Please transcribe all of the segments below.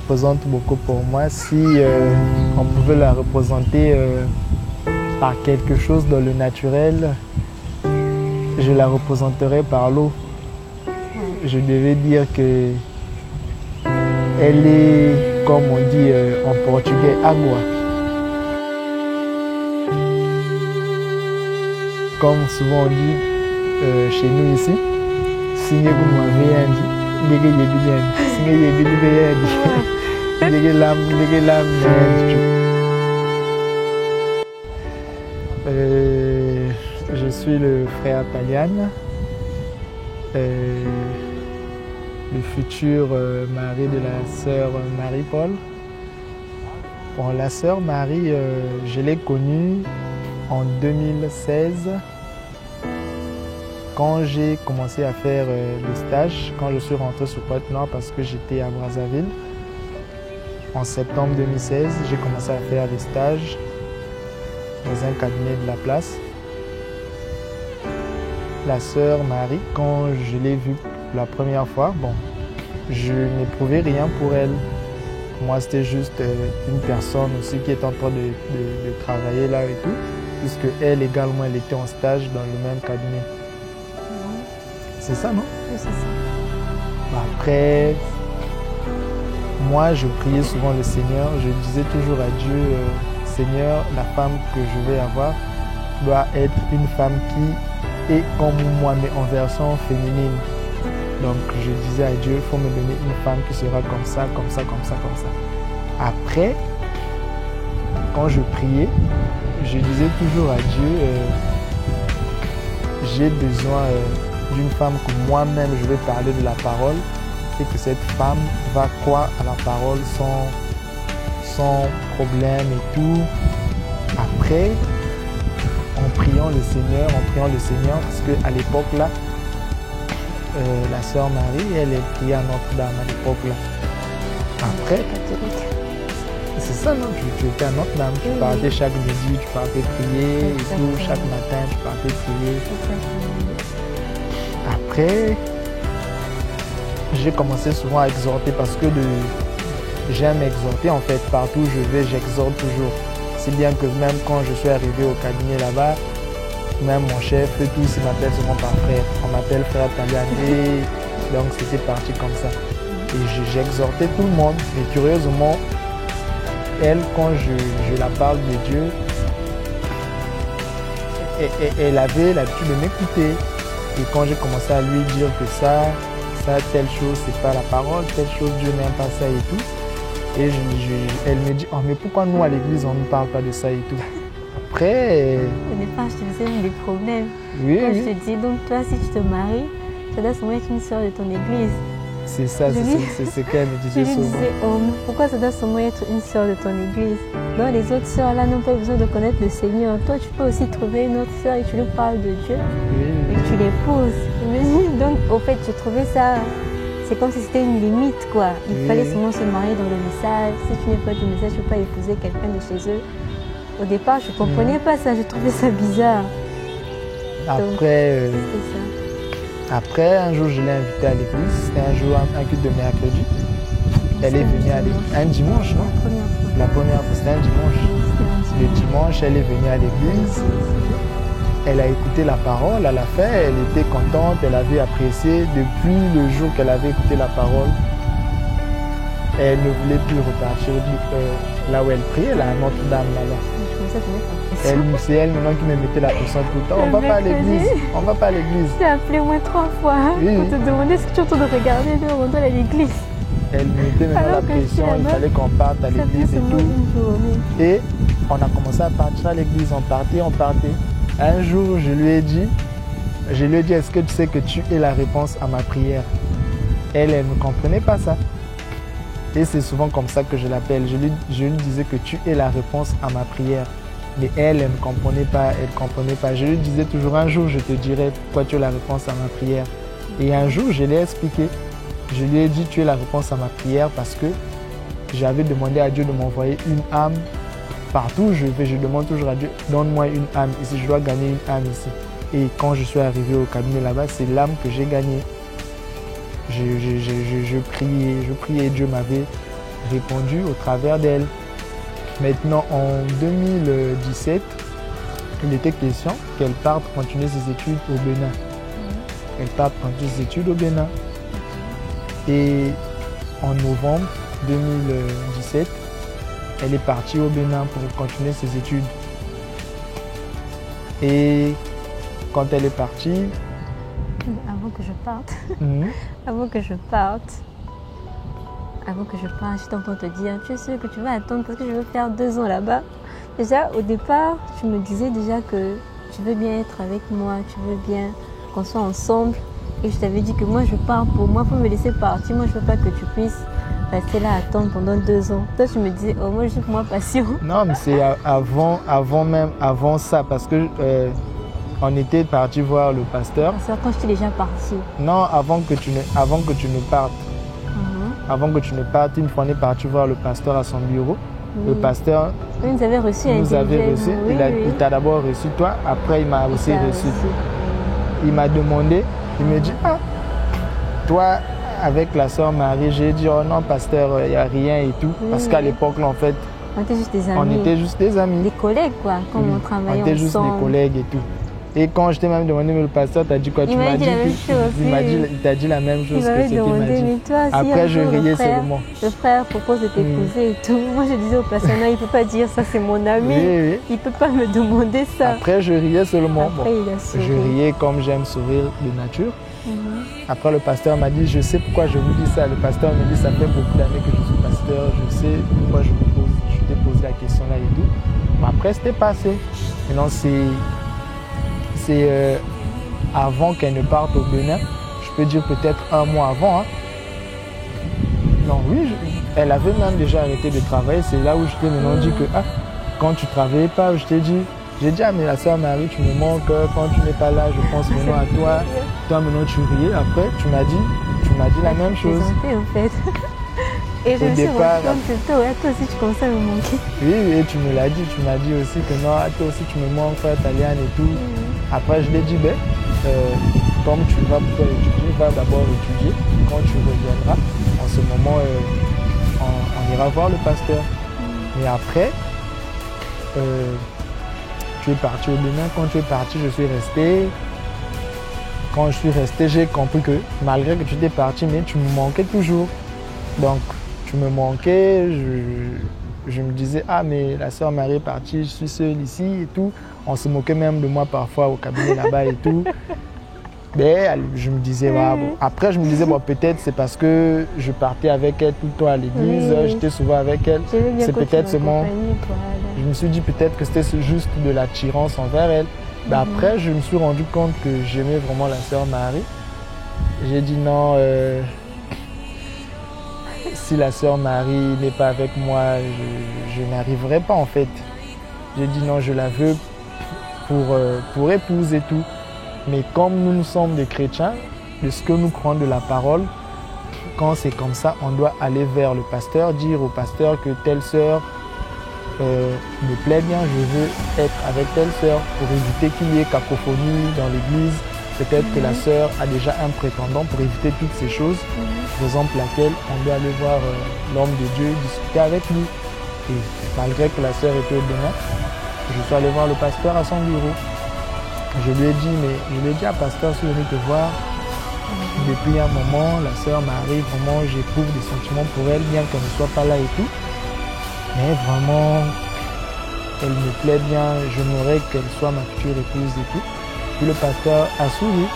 représente beaucoup pour moi. Si on pouvait la représenter par quelque chose dans le naturel, je la représenterais par l'eau. Je devais dire que elle est, comme on dit en portugais, agua. Comme souvent on dit chez nous ici, signé comme moi, je suis le frère Taliane, le futur mari de la sœur Marie-Paul. Bon, la sœur Marie, je l'ai connue en 2016, quand j'ai commencé à faire le stage, quand je suis rentré sur Pointe-Noire parce que j'étais à Brazzaville. En septembre 2016, j'ai commencé à faire le stage dans un cabinet de la place. La sœur Marie, quand je l'ai vue la première fois, bon, je n'éprouvais rien pour elle. Moi, c'était juste une personne aussi qui était en train de travailler là et tout, puisque elle également, elle était en stage dans le même cabinet. C'est ça, non? Oui, c'est ça. Après, moi, je priais souvent le Seigneur. Je disais toujours à Dieu, Seigneur, la femme que je vais avoir doit être une femme qui est comme moi, mais en version féminine. Donc, je disais à Dieu, il faut me donner une femme qui sera comme ça, comme ça, comme ça, comme ça. Après, quand je priais, je disais toujours à Dieu, j'ai besoin d'une femme que moi-même je vais parler de la parole et que cette femme va croire à la parole sans problème et tout. Après, en priant le Seigneur, parce qu'à l'époque là, la sœur Marie, elle est priée à Notre-Dame à l'époque là. Après, c'est ça, non? Tu étais à Notre-Dame, tu partais chaque midi, tu partais prier et tout, chaque matin tu partais prier. Après, j'ai commencé souvent à exhorter parce que j'aime exhorter en fait. Partout où je vais, j'exhorte toujours. Si bien que même quand je suis arrivé au cabinet là-bas, même mon chef et tout, il m'appelle souvent par frère. On m'appelle frère Taliane. Donc c'était parti comme ça. Et j'exhortais tout le monde. Et curieusement, elle, quand je la parle de Dieu, elle avait l'habitude de m'écouter. Et quand j'ai commencé à lui dire que ça, telle chose, c'est pas la parole, telle chose, Dieu n'aime pas ça et tout. Et elle me dit, oh mais pourquoi nous à l'église on ne parle pas de ça et tout. Après... Au départ, je te faisais des problèmes. Oui, quand oui. Je te dis, donc toi, si tu te maries, ça doit seulement être une sœur de ton église. C'est ça, c'est ce qu'elle me disait souvent. Je lui disais, oh, pourquoi ça doit seulement être une sœur de ton église? Non, les autres sœurs là n'ont pas besoin de connaître le Seigneur. Toi, tu peux aussi trouver une autre sœur et tu lui parles de Dieu. Oui. Et tu l'épouses. Donc, au fait, je trouvais ça, c'est comme si c'était une limite, quoi. Il fallait seulement se marier dans le message. Si tu n'es pas du message, tu ne peux pas épouser quelqu'un de chez eux. Au départ, je ne comprenais pas ça, je trouvais ça bizarre. Après, ça. Après, un jour, je l'ai invitée à l'église. C'était un jour, un culte de mercredi. Elle est venue à l'église. Un dimanche, non? La première fois, c'était un dimanche. Le dimanche, elle est venue à l'église. Elle a écouté la parole. À la fin, elle était contente. Elle avait apprécié. Depuis le jour qu'elle avait écouté la parole, elle ne voulait plus repartir là où elle priait, là, à Notre-Dame, là-bas. C'est elle maintenant qui me mettait la pression tout le temps. On va pas à l'église. On va pas à l'église. Tu as appelé moins 3 fois pour te demander ce que tu es en train de regarder. On doit aller à l'église. Elle me mettait maintenant la pression. Il fallait qu'on parte à l'église et tout. Et on a commencé à partir à l'église. On partait. Un jour, je lui ai dit, est-ce que tu sais que tu es la réponse à ma prière? Elle ne comprenait pas ça. Et c'est souvent comme ça que je l'appelle. Je lui disais que tu es la réponse à ma prière. Mais elle ne comprenait pas, Je lui disais toujours, un jour je te dirai pourquoi tu es la réponse à ma prière. Et un jour, je l'ai expliqué. Je lui ai dit, tu es la réponse à ma prière parce que j'avais demandé à Dieu de m'envoyer une âme. Partout où je vais, je demande toujours à Dieu, donne-moi une âme ici, je dois gagner une âme ici. Et quand je suis arrivé au cabinet là-bas, c'est l'âme que j'ai gagnée. Je priais, Dieu m'avait répondu au travers d'elle. Maintenant, en 2017, il était question qu'elle parte continuer ses études au Bénin. Elle part continuer ses études au Bénin. Et en novembre 2017, elle est partie au Bénin pour continuer ses études. Et quand elle est partie... Avant que je parte, avant que je parte, je t'entends te dire, tu es sûr que tu vas attendre parce que je veux faire 2 ans là-bas. Déjà, au départ, tu me disais déjà que tu veux bien être avec moi, tu veux bien qu'on soit ensemble. Et je t'avais dit que moi, je pars pour moi, il faut me laisser partir. Moi, je ne veux pas que tu puisses rester là à attendre pendant 2 ans. Toi, tu me disais, oh, moi, je suis pour moi patient. Non, mais c'est avant ça, parce que on était parti voir le pasteur. C'est quand je suis déjà parti. Non, avant que tu ne partes. Avant que tu ne partes, une fois on est parti voir le pasteur à son bureau. Le pasteur nous avait reçu. Il t'a d'abord reçu toi, après il m'a aussi reçu. Il m'a demandé, il me dit, ah, toi avec la sœur Marie, j'ai dit, oh non pasteur, il n'y a rien et tout. Parce qu'à l'époque là en fait, on était juste des amis. On était juste des amis. Des collègues quoi, comme on travaillait ensemble. On était juste des collègues et tout. Et quand je t'ai même demandé, mais le pasteur t'a dit quoi? Tu m'as dit il t'a dit la même chose que ce qu'il m'a dit. Après, je riais seulement. Le frère propose de t'épouser et tout. Moi, je disais au pasteur, non, il ne peut pas dire ça, c'est mon ami. Il ne peut pas me demander ça. Après, je riais seulement. Après, il a souri. Je riais comme j'aime sourire de nature. Après, le pasteur m'a dit, je sais pourquoi je vous dis ça. Le pasteur me dit, ça fait beaucoup d'années que je suis pasteur. Je sais pourquoi je t'ai posé la question là et tout. Mais après, c'était passé. Maintenant, c'est avant qu'elle ne parte au Bénin, je peux dire peut-être 1 mois avant. Hein. Non, oui, elle avait même déjà arrêté de travailler. C'est là où je t'ai maintenant dit que quand tu ne travaillais pas, j'ai dit à la sœur Marie, tu me manques, quand tu n'es pas là, je pense maintenant à toi. Toi maintenant tu riais. Après, tu m'as dit la même chose. En fait. Et je me suis rendu compte que toi aussi tu commençais à me manquer. Oui, et tu me l'as dit, tu m'as dit aussi que non, toi aussi tu me manques, Taliane et tout. Après, je l'ai dit, comme tu vas pour étudier, va d'abord étudier. Quand tu reviendras, en ce moment, on ira voir le pasteur. Mais après, tu es parti au Bénin. Quand tu es parti, je suis resté. Quand je suis resté, j'ai compris que malgré que tu étais parti, mais tu me manquais toujours. Donc, tu me manquais. Je me disais, ah, mais la sœur Marie est partie, je suis seule ici et tout. On se moquait même de moi parfois au cabinet là-bas et tout. Mais je me disais, bon. Après, je me disais, bon, peut-être c'est parce que je partais avec elle tout le temps à l'église, j'étais souvent avec elle. C'est peut-être seulement. Je me suis dit peut-être que c'était juste de l'attirance envers elle. Mais après, je me suis rendu compte que j'aimais vraiment la sœur Marie. J'ai dit non. Si la sœur Marie n'est pas avec moi, je n'arriverai pas en fait. J'ai dit non, je la veux pour épouse et tout. Mais comme nous sommes des chrétiens, de ce que nous croyons de la parole, quand c'est comme ça, on doit aller vers le pasteur, dire au pasteur que telle sœur me plaît bien, je veux être avec telle sœur pour éviter qu'il y ait cacophonie dans l'église. Peut-être que la sœur a déjà un prétendant pour éviter toutes ces choses, raison pour laquelle on doit aller voir l'homme de Dieu, discuter avec lui. Et malgré que la sœur était au Bénin, je suis allé voir le pasteur à son bureau. Je lui ai dit à pasteur, si vous venez te voir, depuis un moment, la sœur Marie, vraiment, j'éprouve des sentiments pour elle, bien qu'elle ne soit pas là et tout. Mais vraiment, elle me plaît bien, j'aimerais qu'elle soit ma future épouse et tout. Puis le pasteur a souri.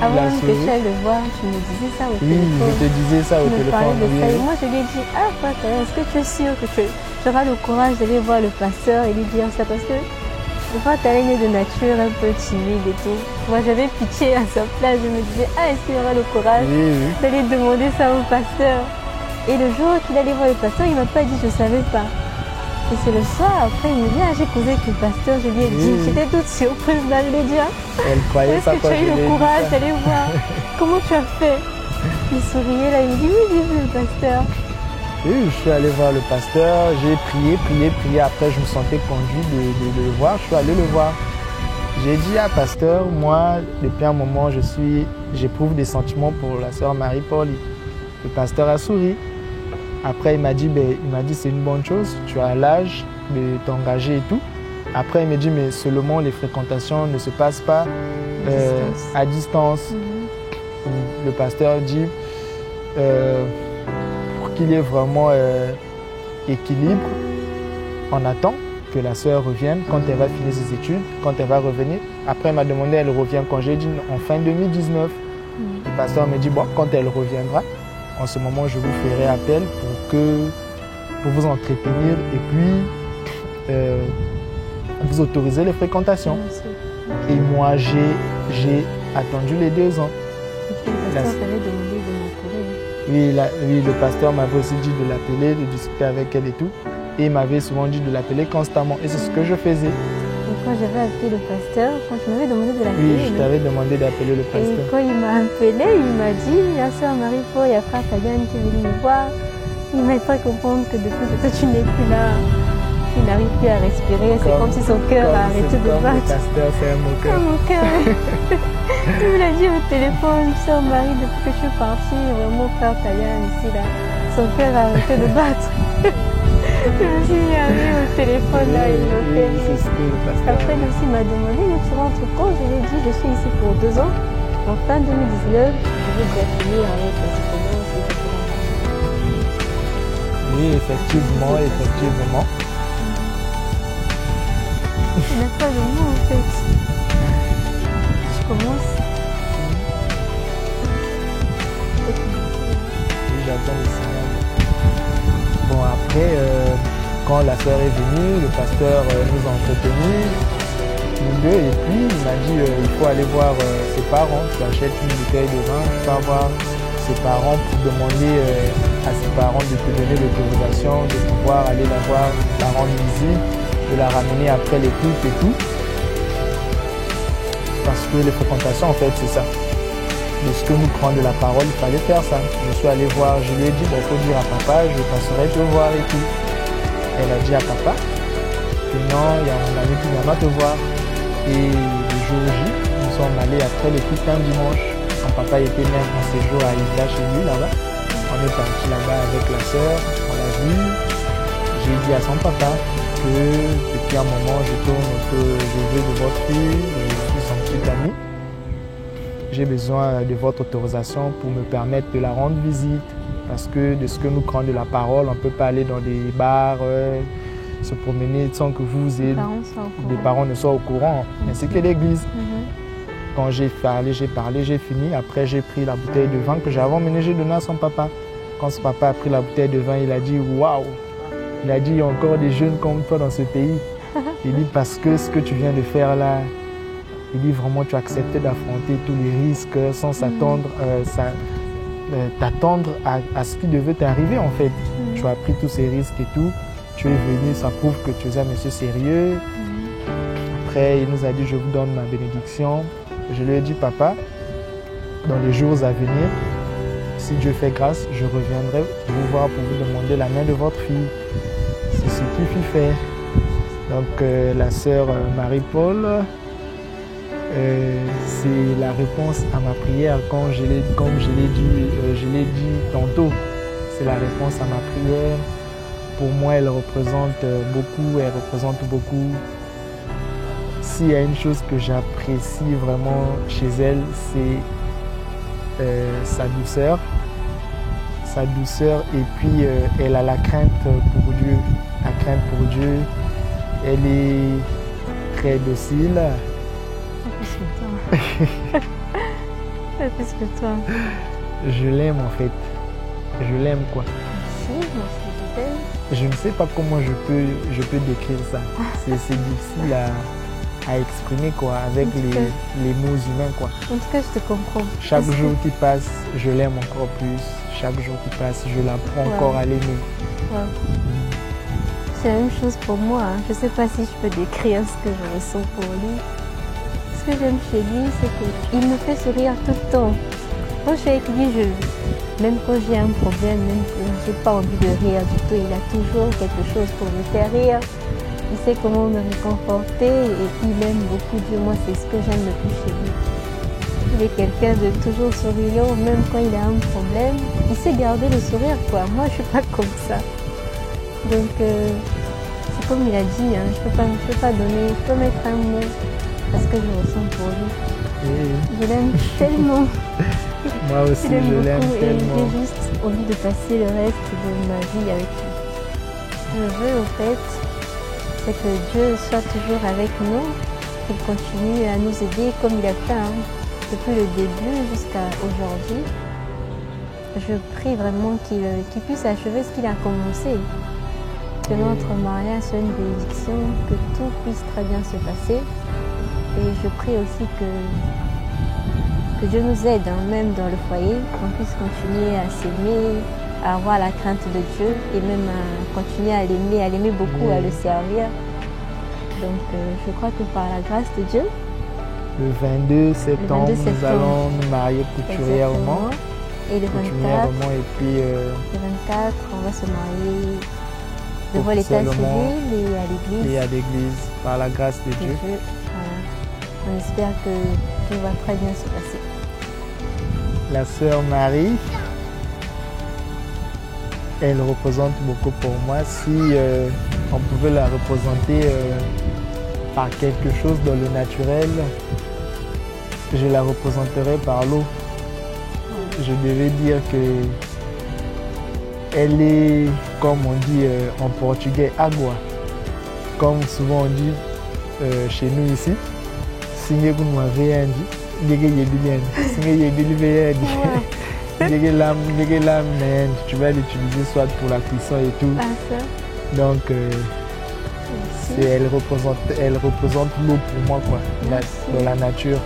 Avant que tu ailles le voir, tu me disais ça au téléphone. Oui, je te disais ça au téléphone. Et moi, je lui ai dit, est-ce que tu es sûr que tu auras le courage d'aller voir le pasteur et lui dire ça? Parce que des fois, tu es de nature un peu timide et tout. Moi, j'avais pitié à sa place. Je me disais, est-ce qu'il aura le courage d'aller demander ça au pasteur? Et le jour qu'il allait voir le pasteur, il ne m'a pas dit, je ne savais pas. Et c'est le soir, après, il me dit, j'ai causé avec le pasteur, je lui ai dit, j'étais toute surprise d'aller le dire. Elle croyait pas que tu as eu le courage d'aller voir? Comment tu as fait? Il souriait là, il me dit, oui, j'ai vu le pasteur. Oui, je suis allé voir le pasteur, j'ai prié. Après, je me sentais conduit de le voir. Je suis allé le voir. J'ai dit à pasteur, moi, depuis un moment, j'éprouve des sentiments pour la sœur Marie-Paul. Le pasteur a souri. Après, il m'a dit, c'est une bonne chose, tu as l'âge de t'engager et tout. Après, il m'a dit, mais seulement les fréquentations ne se passent pas à distance. Le pasteur dit, pour qu'il y ait vraiment équilibre, on attend que la sœur revienne quand elle va finir ses études, quand elle va revenir. Après, elle m'a demandé, elle revient quand j'ai dit en fin 2019. Le pasteur me dit, bon, quand elle reviendra, en ce moment, je vous ferai appel pour vous entretenir et puis vous autoriser les fréquentations. Et moi, j'ai attendu les 2 ans. Le pasteur t'avait demandé de m'appeler. Oui, le pasteur m'avait aussi dit de l'appeler, de discuter avec elle et tout. Et il m'avait souvent dit de l'appeler constamment. Et c'est ce que je faisais. Et quand j'avais appelé le pasteur, quand tu m'avais demandé de l'appeler. Oui, je t'avais demandé d'appeler le pasteur. Et quand il m'a appelé, il m'a dit, la sœur Marie-Paul, il y a frère Fabian qui est venu me voir. Il m'a fait comprendre que depuis que toi tu n'es plus là, il n'arrive plus à respirer. C'est comme si son cœur a arrêté de battre. Le pasteur, c'est mon cœur. Mon cœur. Il me l'a dit au téléphone, sœur Marie, depuis que je suis partie, vraiment frère Fabian ici là, son cœur a arrêté de battre. Je me suis mis au téléphone là, il m'a fait. Après, lui aussi m'a demandé, mais tu rentres quand? Je lui ai dit, je suis ici pour 2 ans. En fin 2019, je vais déjà finir avec la soutenance et tout. Oui, effectivement. Il n'a pas de mots en fait. Je commence. Oui, j'attends le signal. Bon, après, quand la sœur est venue, le pasteur nous a entretenus, nous deux, et puis il m'a dit il faut aller voir ses parents. Tu achètes une bouteille de vin, tu vas voir ses parents pour demander à ses parents de te donner l'autorisation de pouvoir aller la voir, la rendre visite, de la ramener après les cultes et tout. Parce que les fréquentations, en fait, c'est ça. De ce que nous prenons de la parole, il fallait faire ça. Je suis allé voir, je lui ai dit, il faut dire à papa, je passerai te voir et tout. Elle a dit à papa que non, il y a mon ami qui viendra te voir. Et le jour J, nous sommes allés après le culte un dimanche. Mon papa était même en séjour à Ida chez lui là-bas. On est parti là-bas avec la sœur, on l'a vu. J'ai dit à son papa que depuis un moment je tourne que je veux de votre fille, je suis son petit ami. J'ai besoin de votre autorisation pour me permettre de la rendre visite. Parce que de ce que nous prenons de la parole, on ne peut pas aller dans des bars, se promener sans que les parents ne soient au courant, ainsi que l'église. Quand j'ai parlé, j'ai fini. Après, j'ai pris la bouteille de vin que j'avais emmenée, j'ai donné à son papa. Quand son papa a pris la bouteille de vin, il a dit « Waouh !» Il a dit « Il y a encore des jeunes comme toi dans ce pays. » Il dit « Parce que ce que tu viens de faire là, il dit vraiment tu as accepté d'affronter tous les risques sans s'attendre, t'attendre à ce qui devait t'arriver en fait. Tu as pris tous ces risques et tout. Tu es venu, ça prouve que tu es un monsieur sérieux. » Après, il nous a dit « Je vous donne ma bénédiction. » Je lui ai dit « Papa, dans les jours à venir, si Dieu fait grâce, je reviendrai vous voir pour vous demander la main de votre fille. » C'est ce qu'il fit faire. Donc la sœur Marie-Paul, c'est la réponse à ma prière comme je l'ai dit tantôt. C'est la réponse à ma prière. Pour moi, elle représente beaucoup. S'il y a une chose que j'apprécie vraiment chez elle, c'est sa douceur. Et puis elle a la crainte pour Dieu. Elle est très docile. Plus que toi. Je l'aime en fait. Je l'aime quoi. Je ne sais pas comment je peux décrire ça. C'est difficile à exprimer quoi, avec les mots humains quoi. En tout cas, je te comprends. Chaque jour qui passe, je l'aime encore plus. Chaque jour qui passe, je l'apprends encore à l'aimer. C'est la même chose pour moi. Je ne sais pas si je peux décrire ce que je ressens pour lui. Ce que j'aime chez lui, c'est qu'il me fait sourire tout le temps. Quand je suis avec lui, même quand j'ai un problème, même quand je n'ai pas envie de rire du tout, il a toujours quelque chose pour me faire rire. Il sait comment me réconforter et il aime beaucoup Dieu. Moi, c'est ce que j'aime le plus chez lui. Il est quelqu'un de toujours souriant, même quand il a un problème. Il sait garder le sourire, quoi. Moi, je suis pas comme ça. Donc, c'est comme il a dit, hein, je peux pas donner, je peux mettre un mot à ce que je ressens pour lui. Je l'aime tellement. Moi aussi, je l'aime tellement. Et j'ai juste envie de passer le reste de ma vie avec lui. Ce que je veux, au fait, c'est que Dieu soit toujours avec nous, qu'il continue à nous aider comme il a fait depuis le début jusqu'à aujourd'hui. Je prie vraiment qu'il puisse achever ce qu'il a commencé. Que notre mariage soit une bénédiction, que tout puisse très bien se passer. Et je prie aussi que Dieu nous aide, même dans le foyer, qu'on puisse continuer à s'aimer, à avoir la crainte de Dieu et même à continuer à l'aimer beaucoup, à le servir. Donc je crois que par la grâce de Dieu, le 22 septembre, nous allons nous marier couturièrement. Et le 24, et puis, le 24, on va se marier devant l'état civil et à l'église. Par la grâce de Dieu. Voilà. On espère que tout va très bien se passer. La sœur Marie, elle représente beaucoup pour moi. Si on pouvait la représenter par quelque chose dans le naturel, je la représenterais par l'eau. Je devais dire que elle est, comme on dit en portugais, agua. Comme souvent on dit chez nous ici, si vous m'avez dit, tu vas l'utiliser soit pour la cuisson et tout. Donc elle représente l'eau pour moi, quoi, dans la nature.